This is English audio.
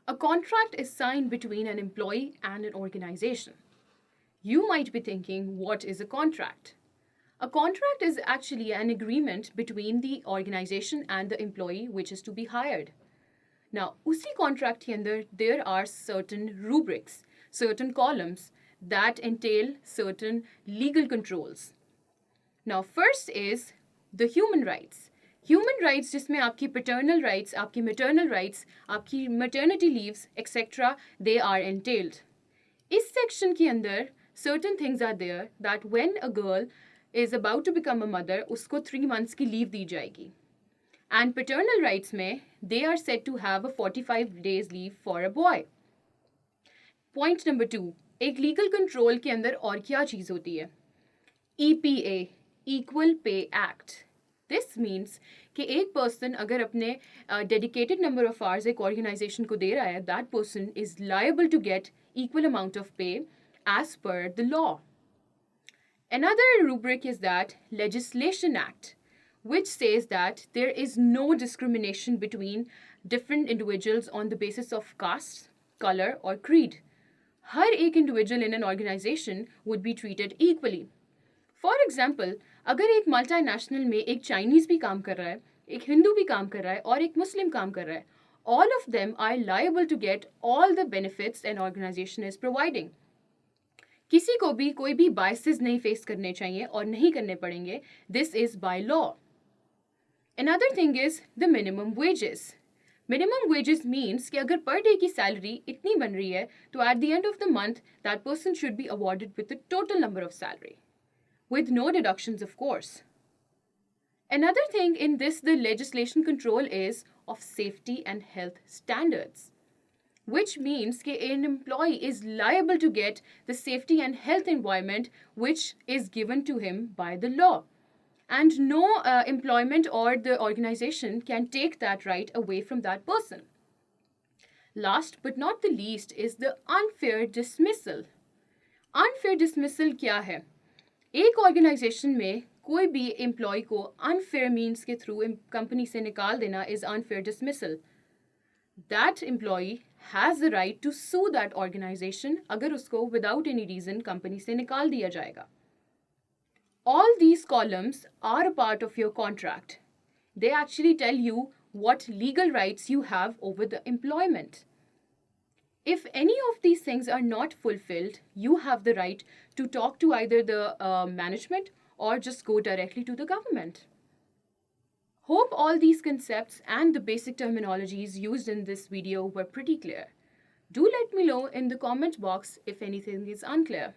A contract is signed between an employee and an organization. You might be thinking, what is a contract? A contract is actually an agreement between the organization and the employee which is to be hired. Now, उसी contract के अंदर there are certain rubrics, certain columns that entail certain legal controls. Now, first is the human rights. Human rights जिसमें आपकी paternal rights, आपकी maternal rights, आपकी maternity leaves, etc. they are entailed. इस section के अंदर certain things are there that when a girl is about to become a mother, उसको 3 months की leave दी जाएगी. And paternal rights में they are said to have a 45 days leave for a boy. Point number 2. एक legal control के अंदर और क्या चीज़ होती है? EPA, Equal Pay Act. This means कि एक person अगर अपने dedicated number of hours एक organization को दे रहा है, that person is liable to get equal amount of pay as per the law. Another rubric is that Legislation Act, which says that there is no discrimination between different individuals on the basis of caste, color or creed. हर एक individual in an organization would be treated equally. For example, अगर एक multinational में एक Chinese भी काम कर रहा है, एक हिंदू भी काम कर रहा है और एक मुस्लिम काम कर रहा है, all of them are liable to get all the benefits an organization is providing. किसी को भी कोई भी biases नहीं face करने चाहिए और नहीं करने पड़ेंगे. This is by law. Another thing is the minimum wages. Minimum wages means कि अगर per day की salary इतनी बन रही है, तो at the end of the month, that person should be awarded with the total number of salary, with no deductions, of course. Another thing in this, the legislation control is of safety and health standards, which means that an employee is liable to get the safety and health environment which is given to him by the law. And no employment or the organization can take that right away from that person. Last but not the least is the unfair dismissal. Unfair dismissal क्या है? एक organization में कोई भी employee को unfair means के through company से निकाल देना is unfair dismissal. That employee has the right to sue that organization अगर उसको without any reason company से निकाल दिया जाएगा. All these columns are a part of your contract. They actually tell you what legal rights you have over the employment. If any of these things are not fulfilled, you have the right to talk to either the management or just go directly to the government. Hope all these concepts and the basic terminologies used in this video were pretty clear. Do let me know in the comment box if anything is unclear.